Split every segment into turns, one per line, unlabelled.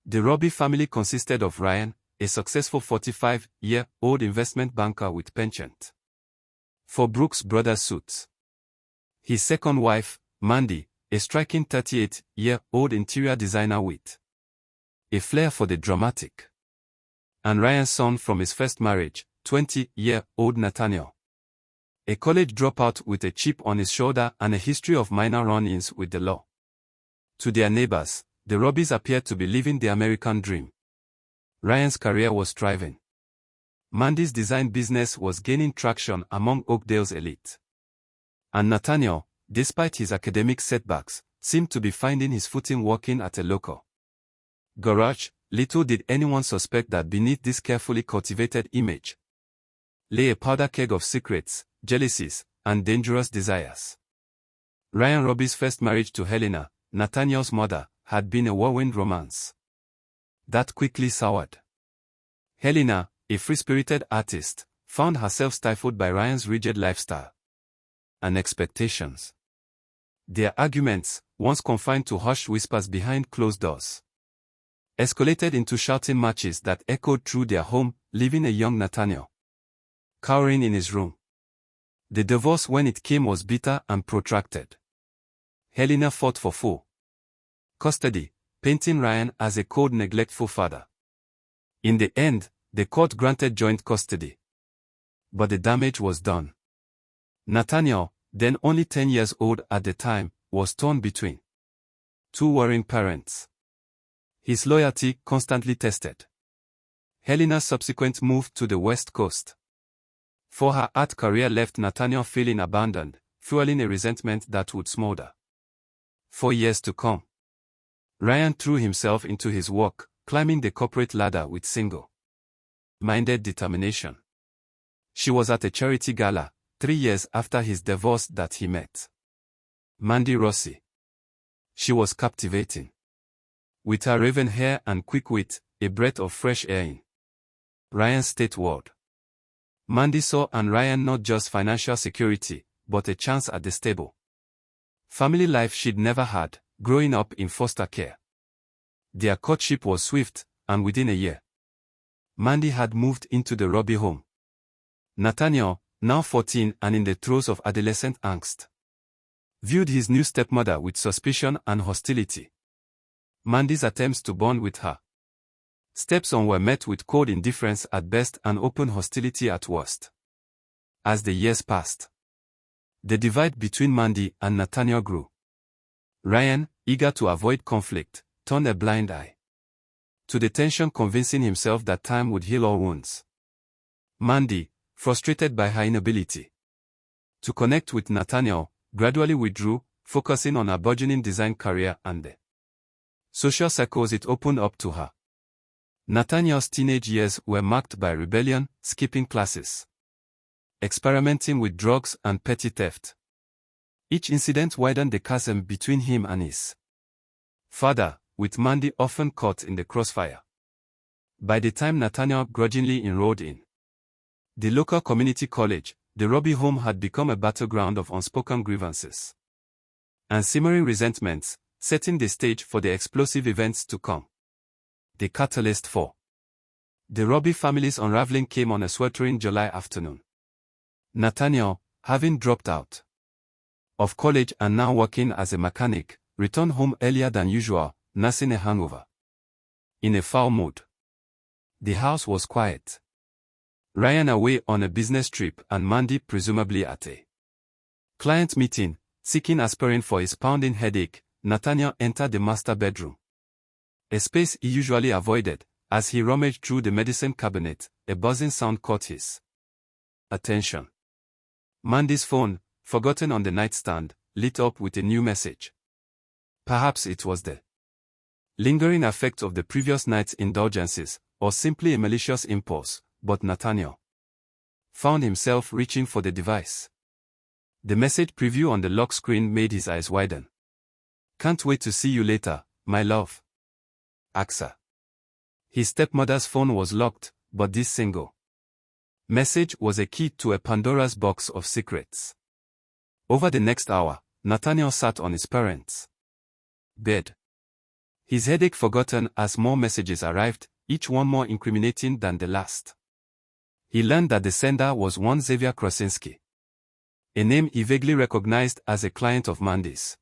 The Robbie family consisted of Ryan, a successful 45-year-old investment banker with penchant for Brooks Brothers suits. His second wife, Mandy, a striking 38-year-old interior designer with a flair for the dramatic. And Ryan's son from his first marriage, 20-year-old Nathaniel, a college dropout with a chip on his shoulder and a history of minor run-ins with the law. To their neighbors, the Robbies appeared to be living the American dream. Ryan's career was thriving. Mandy's design business was gaining traction among Oakdale's elite. And Nathaniel, despite his academic setbacks, seemed to be finding his footing working at a local garage. Little did anyone suspect that beneath this carefully cultivated image lay a powder keg of secrets, jealousies, and dangerous desires. Ryan Robbie's first marriage to Helena, Nathaniel's mother, had been a whirlwind romance that quickly soured. Helena, a free-spirited artist, found herself stifled by Ryan's rigid lifestyle and expectations. Their arguments, once confined to hushed whispers behind closed doors, escalated into shouting matches that echoed through their home, leaving a young Nathaniel cowering in his room. The divorce, when it came, was bitter and protracted. Helena fought for full custody, painting Ryan as a cold, neglectful father. In the end, the court granted joint custody. But the damage was done. Nathaniel, then only 10 years old at the time, was torn between two warring parents. His loyalty constantly tested. Helena's subsequent move to the West Coast for her art career left Nathaniel feeling abandoned, fueling a resentment that would smolder for years to come. Ryan threw himself into his work, climbing the corporate ladder with single-minded determination. She was at a charity gala, 3 years after his divorce, that he met Mandy Rossi. She was captivating. With her raven hair and quick wit, a breath of fresh air in Ryan's state world. Mandy saw in Ryan not just financial security, but a chance at the stable family life she'd never had, growing up in foster care. Their courtship was swift, and within a year, Mandy had moved into the Robbie home. Nathaniel, now 14 and in the throes of adolescent angst, viewed his new stepmother with suspicion and hostility. Mandy's attempts to bond with her stepson were met with cold indifference at best and open hostility at worst. As the years passed, the divide between Mandy and Nathaniel grew. Ryan, eager to avoid conflict, turned a blind eye to the tension, convincing himself that time would heal all wounds. Mandy, frustrated by her inability to connect with Nathaniel, gradually withdrew, focusing on her burgeoning design career and the social circles it opened up to her. Nathaniel's teenage years were marked by rebellion, skipping classes, experimenting with drugs, and petty theft. Each incident widened the chasm between him and his father, with Mandy often caught in the crossfire. By the time Nathaniel grudgingly enrolled in the local community college, the Robbie home had become a battleground of unspoken grievances and simmering resentments, setting the stage for the explosive events to come. The catalyst for the Robbie family's unraveling came on a sweltering July afternoon. Nathaniel, having dropped out of college and now working as a mechanic, returned home earlier than usual, nursing a hangover. In a foul mood. The house was quiet. Ryan away on a business trip and Mandy presumably at a client meeting, seeking aspirin for his pounding headache. Nathaniel entered the master bedroom, a space he usually avoided. As he rummaged through the medicine cabinet, a buzzing sound caught his attention. Mandy's phone, forgotten on the nightstand, lit up with a new message. Perhaps it was the lingering effect of the previous night's indulgences, or simply a malicious impulse, but Nathaniel found himself reaching for the device. The message preview on the lock screen made his eyes widen. "Can't wait to see you later, my love. Axa." His stepmother's phone was locked, but this single message was a key to a Pandora's box of secrets. Over the next hour, Nathaniel sat on his parents' bed. His headache forgotten as more messages arrived, each one more incriminating than the last. He learned that the sender was one Xavier Krasinski, a name he vaguely recognized as a client of Mandy's.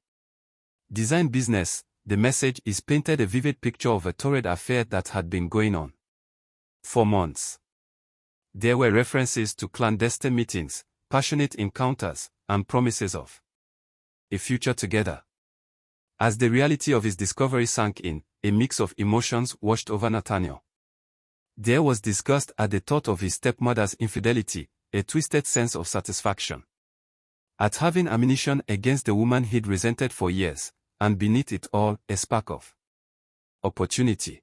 Design business, the message is painted a vivid picture of a torrid affair that had been going on for months. There were references to clandestine meetings, passionate encounters, and promises of a future together. As the reality of his discovery sank in, a mix of emotions washed over Nathaniel. There was disgust at the thought of his stepmother's infidelity, a twisted sense of satisfaction at having ammunition against the woman he'd resented for years, and beneath it all, a spark of opportunity.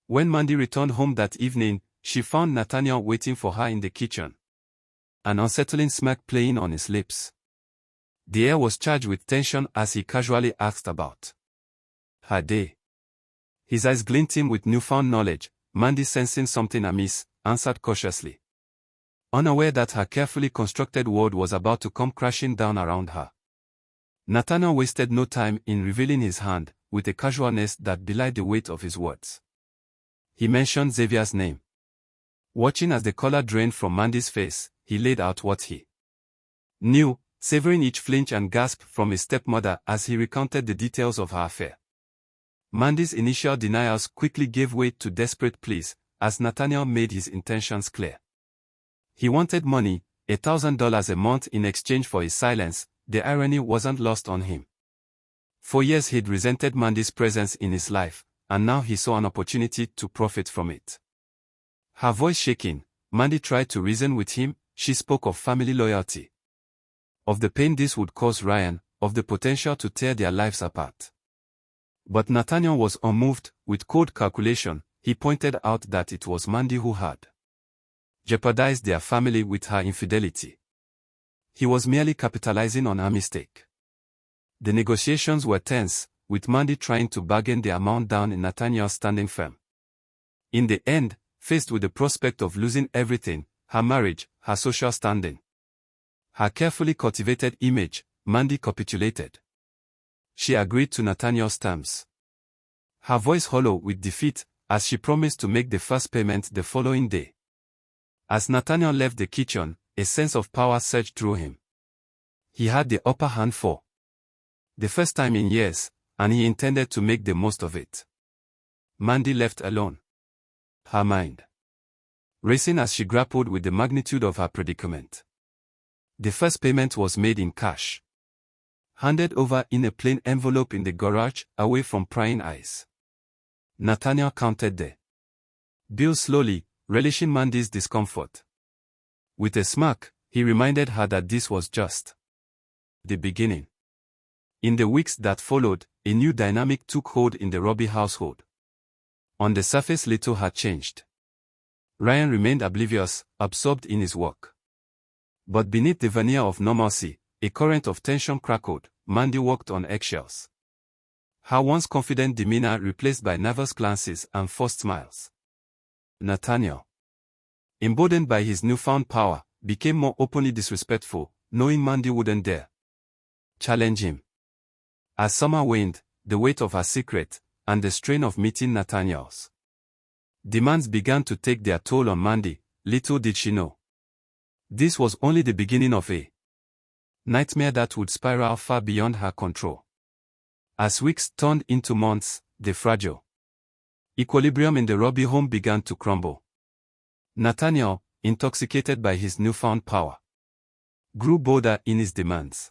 When Mandy returned home that evening, she found Nathaniel waiting for her in the kitchen, an unsettling smirk playing on his lips. The air was charged with tension as he casually asked about her day. His eyes glinting with newfound knowledge, Mandy, sensing something amiss, answered cautiously, unaware that her carefully constructed world was about to come crashing down around her. Nathaniel wasted no time in revealing his hand, with a casualness that belied the weight of his words. He mentioned Xavier's name. Watching as the color drained from Mandy's face, he laid out what he knew, savoring each flinch and gasp from his stepmother as he recounted the details of her affair. Mandy's initial denials quickly gave way to desperate pleas, as Nathaniel made his intentions clear. He wanted money, $1,000 a month in exchange for his silence. The irony wasn't lost on him. For years he'd resented Mandy's presence in his life, and now he saw an opportunity to profit from it. Her voice shaking, Mandy tried to reason with him. She spoke of family loyalty, of the pain this would cause Ryan, of the potential to tear their lives apart. But Nathaniel was unmoved. With cold calculation, he pointed out that it was Mandy who had jeopardized their family with her infidelity. He was merely capitalizing on her mistake. The negotiations were tense, with Mandy trying to bargain the amount down and Nathaniel standing firm. In the end, faced with the prospect of losing everything, her marriage, her social standing, her carefully cultivated image, Mandy capitulated. She agreed to Nathaniel's terms. Her voice hollow with defeat, as she promised to make the first payment the following day. As Nathaniel left the kitchen, a sense of power surged through him. He had the upper hand for the first time in years, and he intended to make the most of it. Mandy left alone, her mind racing as she grappled with the magnitude of her predicament. The first payment was made in cash, handed over in a plain envelope in the garage, away from prying eyes. Nathaniel counted the bill slowly, relishing Mandy's discomfort. With a smirk, he reminded her that this was just the beginning. In the weeks that followed, a new dynamic took hold in the Robbie household. On the surface, little had changed. Ryan remained oblivious, absorbed in his work. But beneath the veneer of normalcy, a current of tension crackled. Mandy walked on eggshells, her once confident demeanor replaced by nervous glances and forced smiles. Nathaniel, emboldened by his newfound power, became more openly disrespectful, knowing Mandy wouldn't dare challenge him. As summer waned, the weight of her secret, and the strain of meeting Nathaniel's demands began to take their toll on Mandy. Little did she know this was only the beginning of a nightmare that would spiral far beyond her control. As weeks turned into months, the fragile equilibrium in the Robbie home began to crumble. Nathaniel, intoxicated by his newfound power, grew bolder in his demands.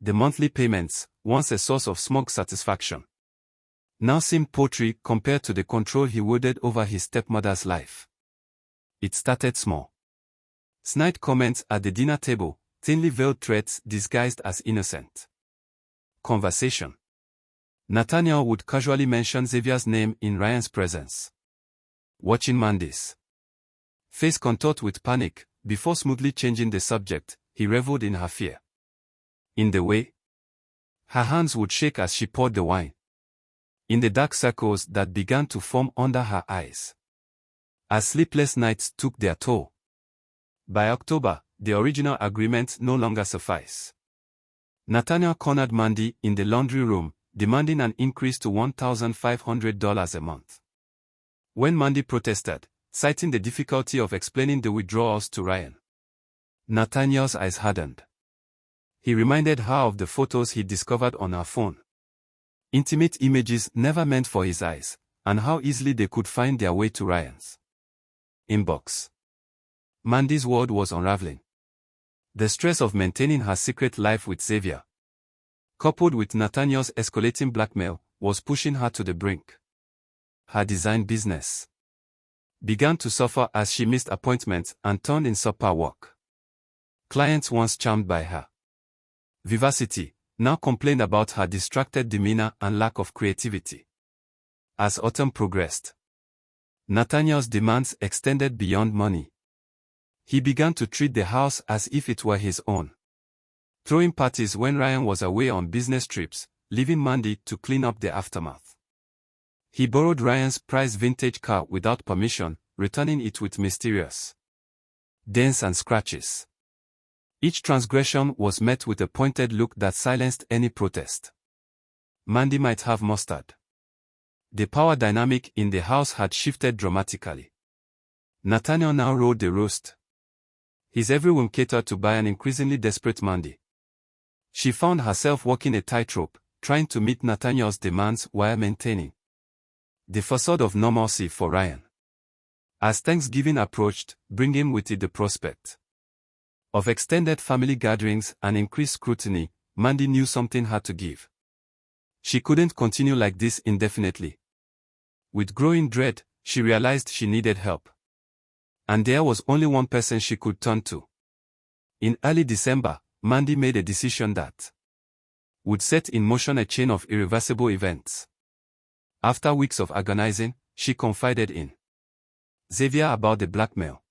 The monthly payments, once a source of smug satisfaction, now seemed paltry compared to the control he wielded over his stepmother's life. It started small. Snide comments at the dinner table, thinly veiled threats disguised as innocent conversation. Nathaniel would casually mention Xavier's name in Ryan's presence. Watching Mandy's face contort with panic, before smoothly changing the subject, he reveled in her fear. In the way her hands would shake as she poured the wine, in the dark circles that began to form under her eyes, as sleepless nights took their toll. By October, the original agreement no longer sufficed. Nathaniel cornered Mandy in the laundry room, demanding an increase to $1,500 a month. When Mandy protested, citing the difficulty of explaining the withdrawals to Ryan, Nathaniel's eyes hardened. He reminded her of the photos he discovered on her phone. Intimate images never meant for his eyes, and how easily they could find their way to Ryan's inbox. Mandy's world was unraveling. The stress of maintaining her secret life with Xavier, coupled with Nathaniel's escalating blackmail, was pushing her to the brink. Her design business began to suffer as she missed appointments and turned in subpar work. Clients once charmed by her vivacity now complained about her distracted demeanor and lack of creativity. As autumn progressed, Nathaniel's demands extended beyond money. He began to treat the house as if it were his own, throwing parties when Ryan was away on business trips, leaving Mandy to clean up the aftermath. He borrowed Ryan's prized vintage car without permission, returning it with mysterious dents and scratches. Each transgression was met with a pointed look that silenced any protest Mandy might have mustered. The power dynamic in the house had shifted dramatically. Nathaniel now rode the roast. His every whim catered to by an increasingly desperate Mandy. She found herself walking a tightrope, trying to meet Nathaniel's demands while maintaining the facade of normalcy for Ryan. As Thanksgiving approached, bringing with it the prospect of extended family gatherings and increased scrutiny, Mandy knew something had to give. She couldn't continue like this indefinitely. With growing dread, she realized she needed help. And there was only one person she could turn to. In early December, Mandy made a decision that would set in motion a chain of irreversible events. After weeks of agonizing, she confided in Xavier about the blackmail.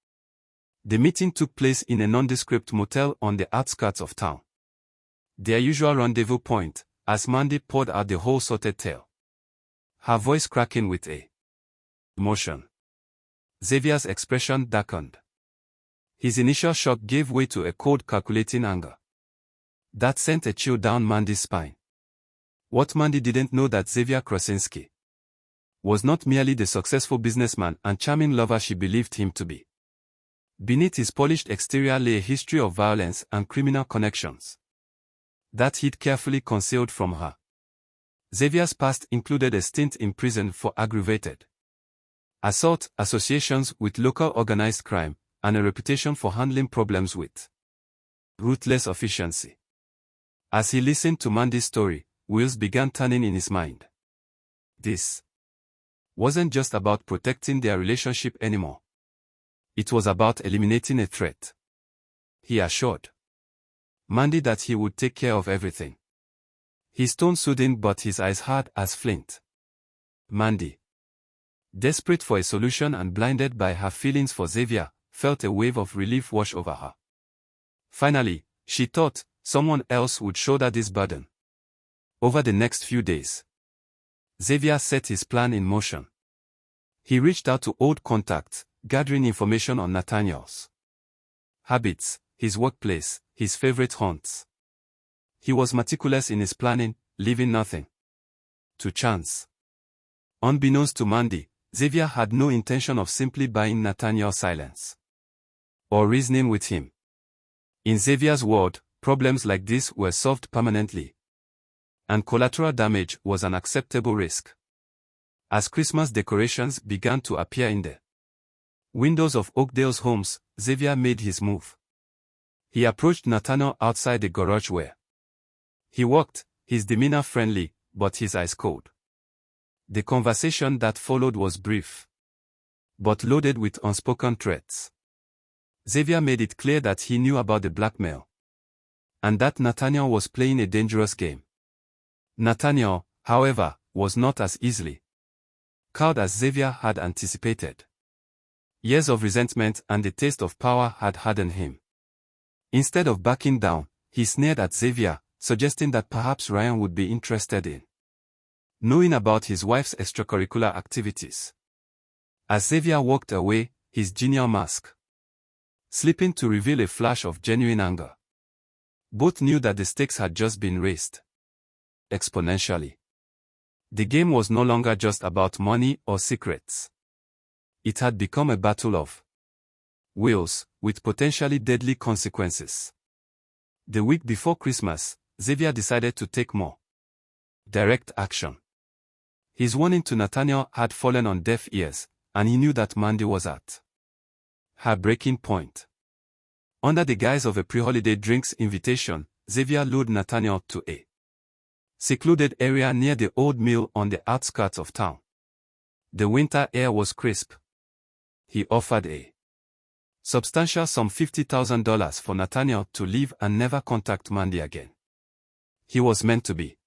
The meeting took place in a nondescript motel on the outskirts of town. Their usual rendezvous point, as Mandy poured out the whole sordid tale, her voice cracking with emotion. Xavier's expression darkened. His initial shock gave way to a cold, calculating anger that sent a chill down Mandy's spine. What Mandy didn't know that Xavier Krasinski was not merely the successful businessman and charming lover she believed him to be. Beneath his polished exterior lay a history of violence and criminal connections that he'd carefully concealed from her. Xavier's past included a stint in prison for aggravated assault, associations with local organized crime, and a reputation for handling problems with ruthless efficiency. As he listened to Mandy's story, wheels began turning in his mind. This wasn't just about protecting their relationship anymore. It was about eliminating a threat. He assured Mandy that he would take care of everything. His tone soothing but his eyes hard as flint. Mandy, desperate for a solution and blinded by her feelings for Xavier, felt a wave of relief wash over her. Finally, she thought, someone else would shoulder this burden. Over the next few days, Xavier set his plan in motion. He reached out to old contacts, gathering information on Nathaniel's habits, his workplace, his favorite haunts. He was meticulous in his planning, leaving nothing to chance. Unbeknownst to Mandy, Xavier had no intention of simply buying Nathaniel's silence or reasoning with him. In Xavier's world, problems like this were solved permanently, and collateral damage was an acceptable risk. As Christmas decorations began to appear in the windows of Oakdale's homes, Xavier made his move. He approached Nathaniel outside the garage where he walked, his demeanor friendly, but his eyes cold. The conversation that followed was brief, but loaded with unspoken threats. Xavier made it clear that he knew about the blackmail, and that Nathaniel was playing a dangerous game. Nathaniel, however, was not as easily cowed as Xavier had anticipated. Years of resentment and the taste of power had hardened him. Instead of backing down, he sneered at Xavier, suggesting that perhaps Ryan would be interested in knowing about his wife's extracurricular activities. As Xavier walked away, his genial mask slipping to reveal a flash of genuine anger. Both knew that the stakes had just been raised exponentially. The game was no longer just about money or secrets. It had become a battle of wills, with potentially deadly consequences. The week before Christmas, Xavier decided to take more direct action. His warning to Nathaniel had fallen on deaf ears, and he knew that Mandy was at her breaking point. Under the guise of a pre-holiday drinks invitation, Xavier lured Nathaniel to a secluded area near the old mill on the outskirts of town. The winter air was crisp. He offered a substantial sum, $50,000, for Nathaniel to leave and never contact Mandy again. He was meant to be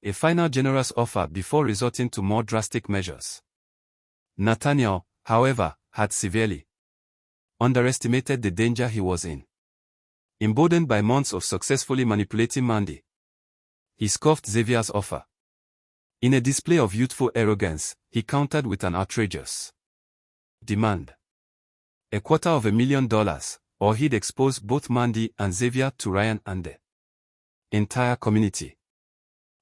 a final generous offer before resorting to more drastic measures. Nathaniel, however, had severely underestimated the danger he was in. Emboldened by months of successfully manipulating Mandy, he scoffed Xavier's offer. In a display of youthful arrogance, he countered with an outrageous demand: $250,000, or he'd expose both Mandy and Xavier to Ryan and the entire community.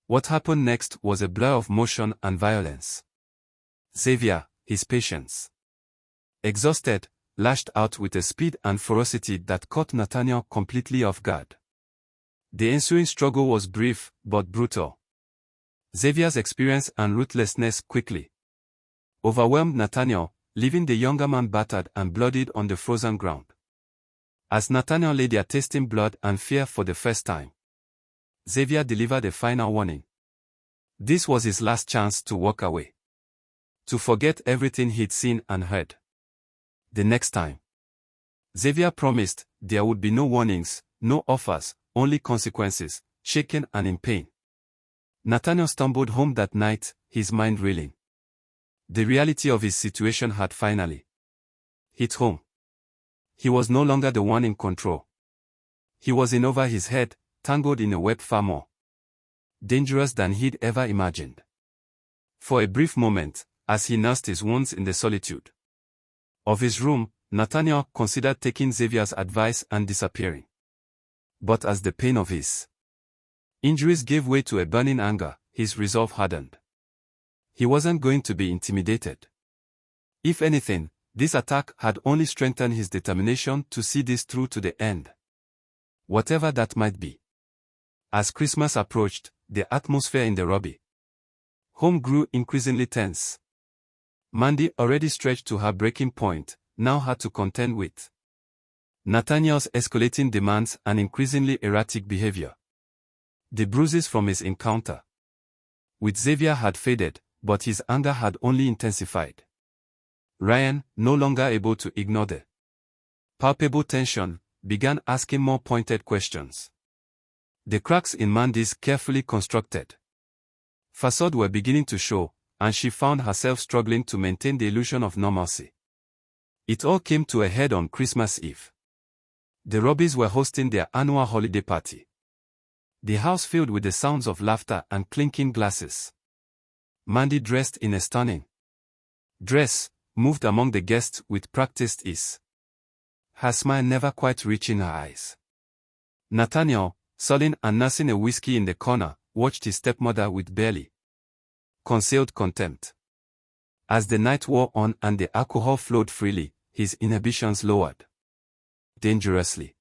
What happened next was a blur of motion and violence. Xavier, his patience exhausted, lashed out with a speed and ferocity that caught Nathaniel completely off guard. The ensuing struggle was brief, but brutal. Xavier's experience and ruthlessness quickly overwhelmed Nathaniel, leaving the younger man battered and bloodied on the frozen ground. As Nathaniel lay there tasting blood and fear for the first time, Xavier delivered a final warning. This was his last chance to walk away, to forget everything he'd seen and heard. The next time, Xavier promised, there would be no warnings, no offers, only consequences, shaken and in pain. Nathaniel stumbled home that night, his mind reeling. The reality of his situation had finally hit home. He was no longer the one in control. He was in over his head, tangled in a web far more dangerous than he'd ever imagined. For a brief moment, as he nursed his wounds in the solitude of his room, Nathaniel considered taking Xavier's advice and disappearing. But as the pain of his injuries gave way to a burning anger, his resolve hardened. He wasn't going to be intimidated. If anything, this attack had only strengthened his determination to see this through to the end, whatever that might be. As Christmas approached, the atmosphere in the Robbie home grew increasingly tense. Mandy, already stretched to her breaking point, now had to contend with Nathaniel's escalating demands and increasingly erratic behavior. The bruises from his encounter with Xavier had faded, but his anger had only intensified. Ryan, no longer able to ignore the palpable tension, began asking more pointed questions. The cracks in Mandy's carefully constructed facade were beginning to show, and she found herself struggling to maintain the illusion of normalcy. It all came to a head on Christmas Eve. The Robbies were hosting their annual holiday party. The house filled with the sounds of laughter and clinking glasses. Mandy, dressed in a stunning dress, moved among the guests with practiced ease, her smile never quite reaching her eyes. Nathaniel, sullen and nursing a whiskey in the corner, watched his stepmother with barely concealed contempt. As the night wore on and the alcohol flowed freely, his inhibitions lowered dangerously.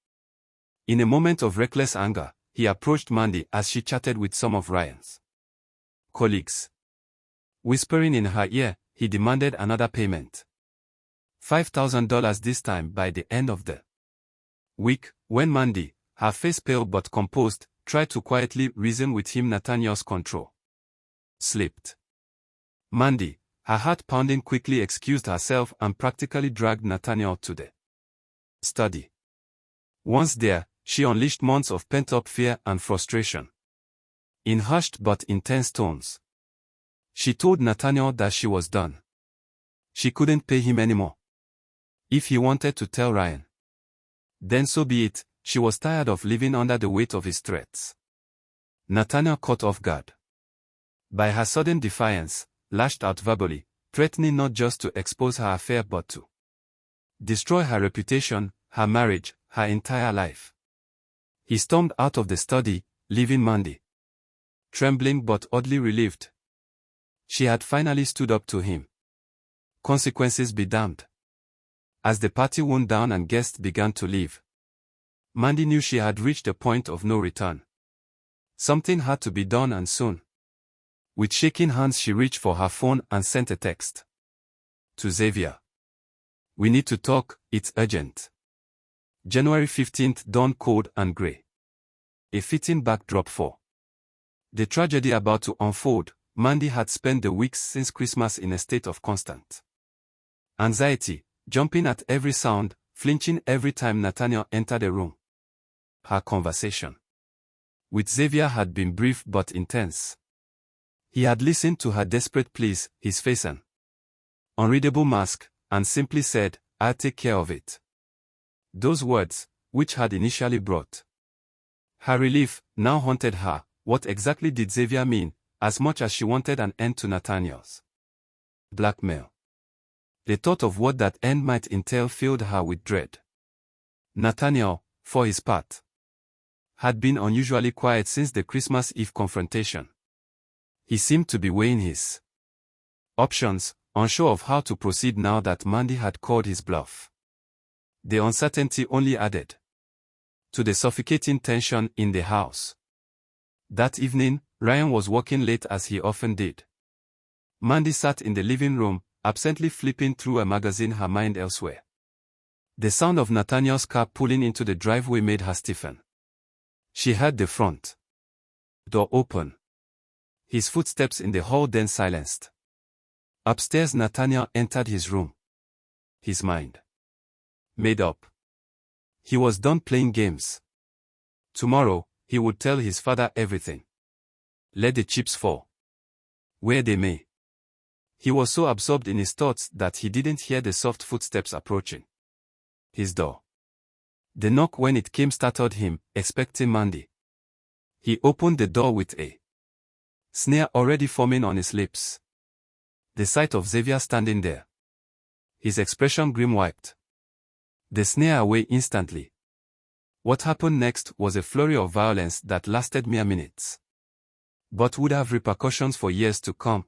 In a moment of reckless anger, he approached Mandy as she chatted with some of Ryan's colleagues. Whispering in her ear, he demanded another payment. $5,000 this time by the end of the week. When Mandy, her face pale but composed, tried to quietly reason with him, Nathaniel's control slipped. Mandy, her heart pounding, quickly excused herself and practically dragged Nathaniel to the study. Once there, she unleashed months of pent-up fear and frustration. In hushed but intense tones, she told Nathaniel that she was done. She couldn't pay him anymore. If he wanted to tell Ryan, then so be it. She was tired of living under the weight of his threats. Nathaniel, caught off guard by her sudden defiance, lashed out verbally, threatening not just to expose her affair but to destroy her reputation, her marriage, her entire life. He stormed out of the study, leaving Mandy trembling but oddly relieved. She had finally stood up to him. Consequences be damned. As the party wound down and guests began to leave, Mandy knew she had reached a point of no return. Something had to be done, and soon. With shaking hands she reached for her phone and sent a text. To Xavier. We need to talk, it's urgent. January 15th, dawn cold and grey. A fitting backdrop for the tragedy about to unfold. Mandy had spent the weeks since Christmas in a state of constant anxiety, jumping at every sound, flinching every time Nathaniel entered a room. Her conversation with Xavier had been brief but intense. He had listened to her desperate pleas, his face an unreadable mask, and simply said, I'll take care of it. Those words, which had initially brought her relief, now haunted her. What exactly did Xavier mean, as much as she wanted an end to Nathaniel's blackmail? The thought of what that end might entail filled her with dread. Nathaniel, for his part, had been unusually quiet since the Christmas Eve confrontation. He seemed to be weighing his options, unsure of how to proceed now that Mandy had called his bluff. The uncertainty only added to the suffocating tension in the house. That evening, Ryan was working late as he often did. Mandy sat in the living room, absently flipping through a magazine, her mind elsewhere. The sound of Nathaniel's car pulling into the driveway made her stiffen. She heard the front door open. His footsteps in the hall then silenced. Upstairs, Nathaniel entered his room. His mind made up. He was done playing games. Tomorrow, he would tell his father everything. Let the chips fall where they may. He was so absorbed in his thoughts that he didn't hear the soft footsteps approaching his door. The knock, when it came, startled him, expecting Mandy. He opened the door with a sneer already forming on his lips. The sight of Xavier standing there, his expression grim, wiped the sneer away instantly. What happened next was a flurry of violence that lasted mere minutes, but would have repercussions for years to come.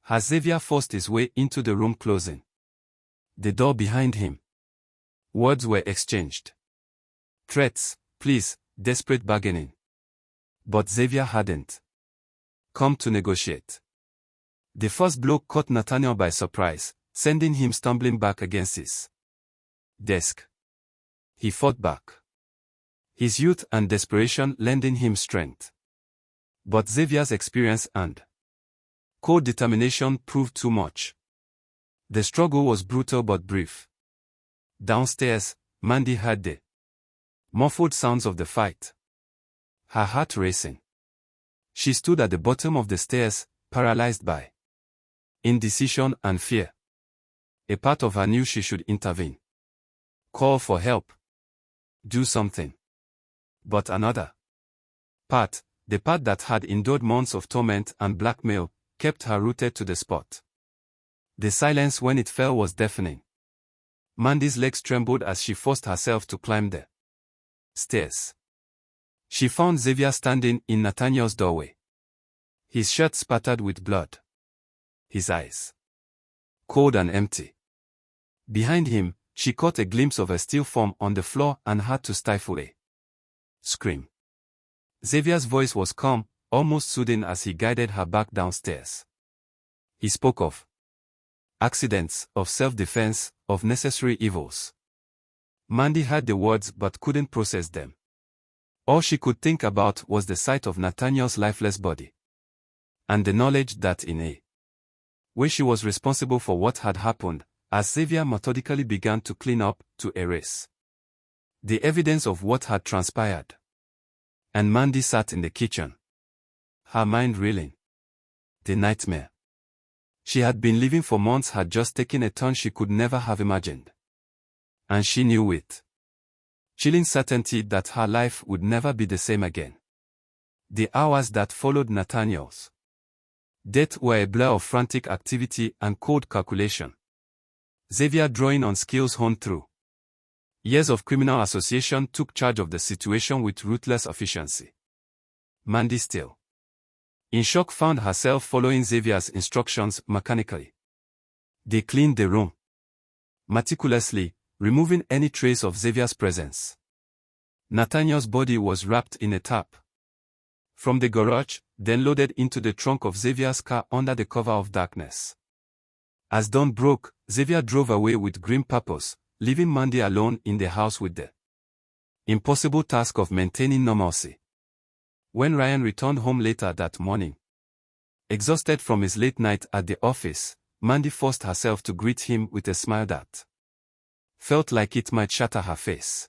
As Xavier forced his way into the room, closing the door behind him, words were exchanged. Threats, pleas, desperate bargaining. But Xavier hadn't come to negotiate. The first blow caught Nathaniel by surprise, sending him stumbling back against his desk. He fought back, his youth and desperation lending him strength. But Xavier's experience and cold determination proved too much. The struggle was brutal but brief. Downstairs, Mandy heard the muffled sounds of the fight, her heart racing. She stood at the bottom of the stairs, paralyzed by indecision and fear. A part of her knew she should intervene, call for help, do something. But another part, the part that had endured months of torment and blackmail, kept her rooted to the spot. The silence when it fell was deafening. Mandy's legs trembled as she forced herself to climb the stairs. She found Xavier standing in Nathaniel's doorway. His shirt spattered with blood. His eyes cold and empty. Behind him, she caught a glimpse of a still form on the floor and had to stifle a scream. Xavier's voice was calm, almost soothing as he guided her back downstairs. He spoke of accidents, of self-defense, of necessary evils. Mandy heard the words but couldn't process them. All she could think about was the sight of Nathaniel's lifeless body, and the knowledge that in a way she was responsible for what had happened, as Xavier methodically began to clean up, to erase the evidence of what had transpired. And Mandy sat in the kitchen, her mind reeling. The nightmare she had been living for months had just taken a turn she could never have imagined. And she knew with chilling certainty that her life would never be the same again. The hours that followed Nathaniel's death were a blur of frantic activity and cold calculation. Xavier, drawing on skills honed through years of criminal association, took charge of the situation with ruthless efficiency. Mandy, still in shock found herself following Xavier's instructions mechanically. They cleaned the room meticulously, removing any trace of Xavier's presence. Nathaniel's body was wrapped in a tarp. From the garage, then loaded into the trunk of Xavier's car under the cover of darkness. As dawn broke, Xavier drove away with grim purpose, leaving Mandy alone in the house with the impossible task of maintaining normalcy. When Ryan returned home later that morning, exhausted from his late night at the office, Mandy forced herself to greet him with a smile that felt like it might shatter her face.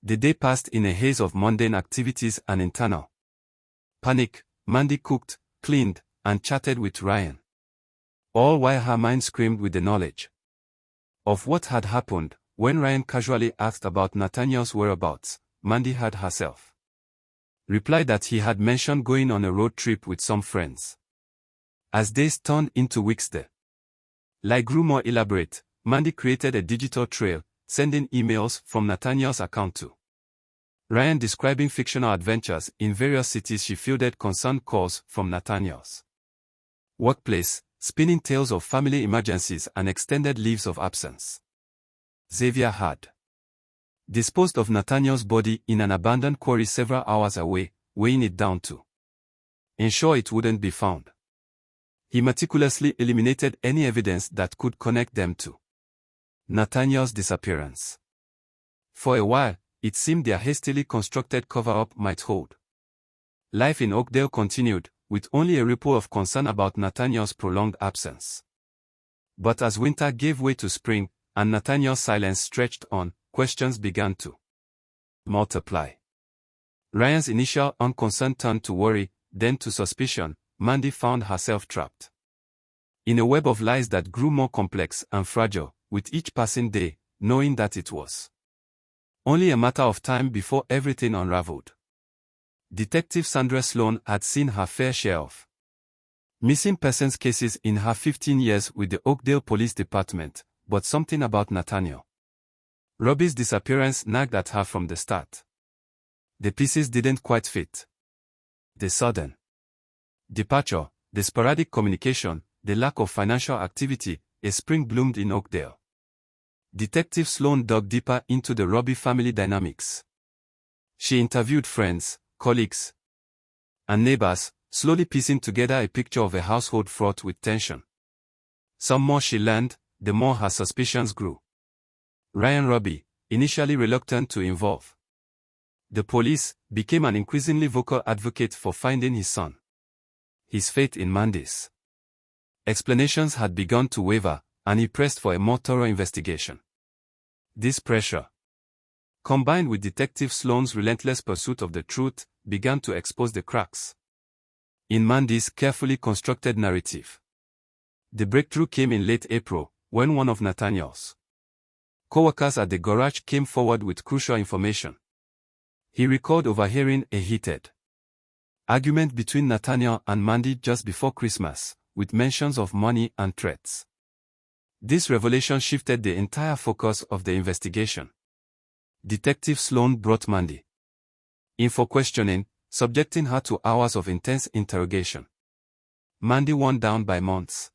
The day passed in a haze of mundane activities and internal panic. Mandy cooked, cleaned, and chatted with Ryan, all while her mind screamed with the knowledge of what had happened. When Ryan casually asked about Nathaniel's whereabouts, Mandy had herself replied that he had mentioned going on a road trip with some friends. As days turned into weeks, the lie grew more elaborate. Mandy created a digital trail, sending emails from Nathaniel's account to Ryan describing fictional adventures in various cities. She fielded concerned calls from Nathaniel's workplace, spinning tales of family emergencies and extended leaves of absence. Xavier had disposed of Nathaniel's body in an abandoned quarry several hours away, weighing it down to ensure it wouldn't be found. He meticulously eliminated any evidence that could connect them to Nathaniel's disappearance. For a while, it seemed their hastily constructed cover-up might hold. Life in Oakdale continued, with only a ripple of concern about Nathaniel's prolonged absence. But as winter gave way to spring, and Nathaniel's silence stretched on, questions began to multiply. Ryan's initial unconcern turned to worry, then to suspicion. Mandy found herself trapped in a web of lies that grew more complex and fragile, with each passing day, knowing that it was only a matter of time before everything unraveled. Detective Sandra Sloan had seen her fair share of missing persons cases in her 15 years with the Oakdale Police Department, but something about Nathaniel Robbie's disappearance nagged at her from the start. The pieces didn't quite fit. The sudden departure, the sporadic communication, the lack of financial activity. A spring bloomed in Oakdale. Detective Sloan dug deeper into the Robbie family dynamics. She interviewed friends, colleagues, and neighbors, slowly piecing together a picture of a household fraught with tension. The more she learned, the more her suspicions grew. Ryan Robbie, initially reluctant to involve the police, became an increasingly vocal advocate for finding his son. His faith in Mandy's explanations had begun to waver, and he pressed for a more thorough investigation. This pressure, combined with Detective Sloan's relentless pursuit of the truth, began to expose the cracks in Mandy's carefully constructed narrative. The breakthrough came in late April, when one of Nathaniel's co-workers at the garage came forward with crucial information. He recalled overhearing a heated argument between Nathaniel and Mandy just before Christmas, with mentions of money and threats. This revelation shifted the entire focus of the investigation. Detective Sloan brought Mandy in for questioning, subjecting her to hours of intense interrogation. Mandy, worn down by months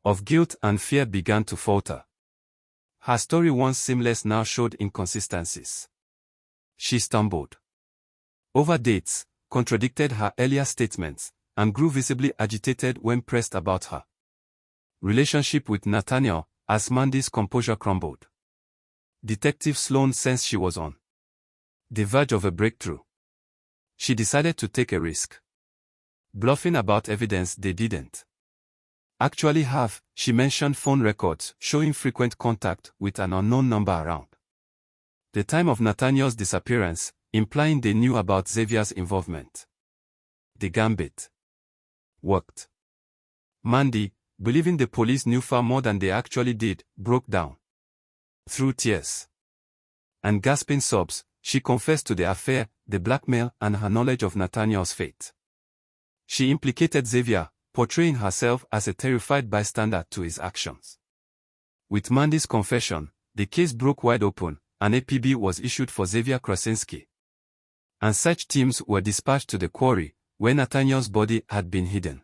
of guilt and fear, began to falter. Her story, once seamless, now showed inconsistencies. She stumbled over dates, contradicted her earlier statements, and grew visibly agitated when pressed about her relationship with Nathaniel. As Mandy's composure crumbled, Detective Sloan sensed she was on the verge of a breakthrough. She decided to take a risk. Bluffing about evidence they didn't actually have, she mentioned phone records showing frequent contact with an unknown number around the time of Nathaniel's disappearance, implying they knew about Xavier's involvement. The gambit worked. Mandy, believing the police knew far more than they actually did, broke down. Through tears and gasping sobs, she confessed to the affair, the blackmail, and her knowledge of Nathaniel's fate. She implicated Xavier, portraying herself as a terrified bystander to his actions. With Mandy's confession, the case broke wide open. An APB was issued for Xavier Krasinski, and search teams were dispatched to the quarry, where Nathaniel's body had been hidden.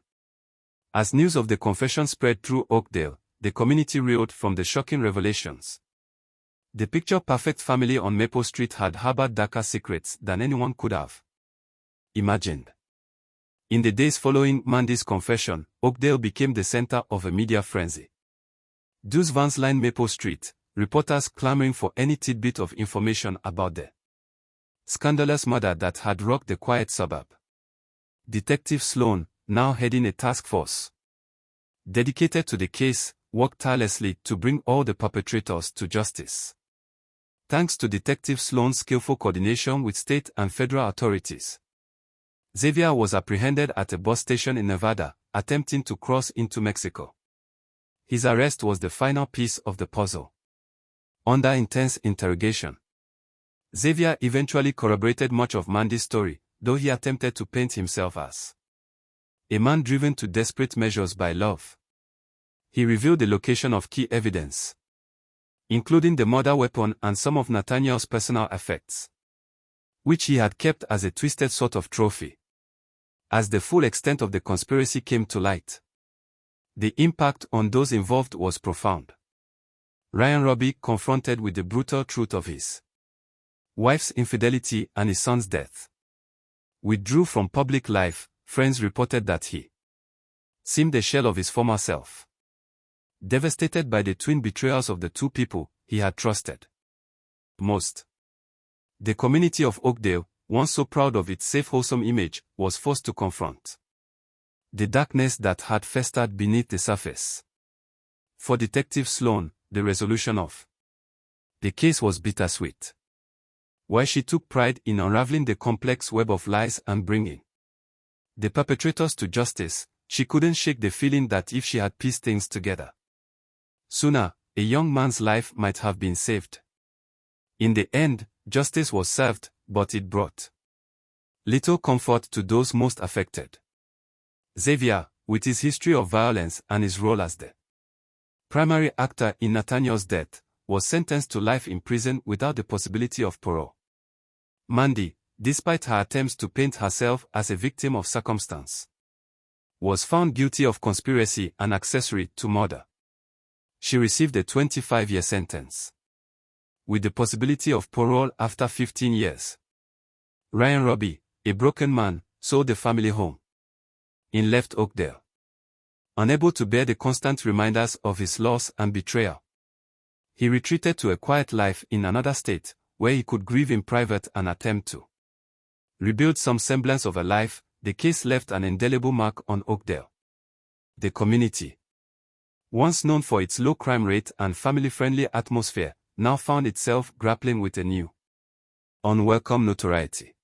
As news of the confession spread through Oakdale, the community reeled from the shocking revelations. The picture-perfect family on Maple Street had harbored darker secrets than anyone could have imagined. In the days following Mandy's confession, Oakdale became the center of a media frenzy. Those vans lined Maple Street, reporters clamoring for any tidbit of information about the scandalous murder that had rocked the quiet suburb. Detective Sloan, now heading a task force dedicated to the case, worked tirelessly to bring all the perpetrators to justice. Thanks to Detective Sloan's skillful coordination with state and federal authorities, Xavier was apprehended at a bus station in Nevada, attempting to cross into Mexico. His arrest was the final piece of the puzzle. Under intense interrogation, Xavier eventually corroborated much of Mandy's story, though he attempted to paint himself as a man driven to desperate measures by love. He revealed the location of key evidence, including the murder weapon and some of Nathaniel's personal effects, which he had kept as a twisted sort of trophy. As the full extent of the conspiracy came to light, the impact on those involved was profound. Ryan Robbie, confronted with the brutal truth of his wife's infidelity and his son's death, withdrew from public life. Friends reported that he seemed a shell of his former self, devastated by the twin betrayals of the two people he had trusted most. The community of Oakdale, once so proud of its safe, wholesome image, was forced to confront the darkness that had festered beneath the surface. For Detective Sloan, the resolution of the case was bittersweet. While she took pride in unraveling the complex web of lies and bringing the perpetrators to justice, she couldn't shake the feeling that if she had pieced things together sooner, a young man's life might have been saved. In the end, justice was served, but it brought little comfort to those most affected. Xavier, with his history of violence and his role as the primary actor in Nathaniel's death, was sentenced to life in prison without the possibility of parole. Mandy, despite her attempts to paint herself as a victim of circumstance, was found guilty of conspiracy and accessory to murder. She received a 25-year sentence, with the possibility of parole after 15 years. Ryan Robbie, a broken man, sold the family home in left Oakdale, unable to bear the constant reminders of his loss and betrayal. He retreated to a quiet life in another state, where he could grieve in private and attempt to rebuild some semblance of a life. The case left an indelible mark on Oakdale. The community, once known for its low crime rate and family-friendly atmosphere, now found itself grappling with a new, unwelcome notoriety.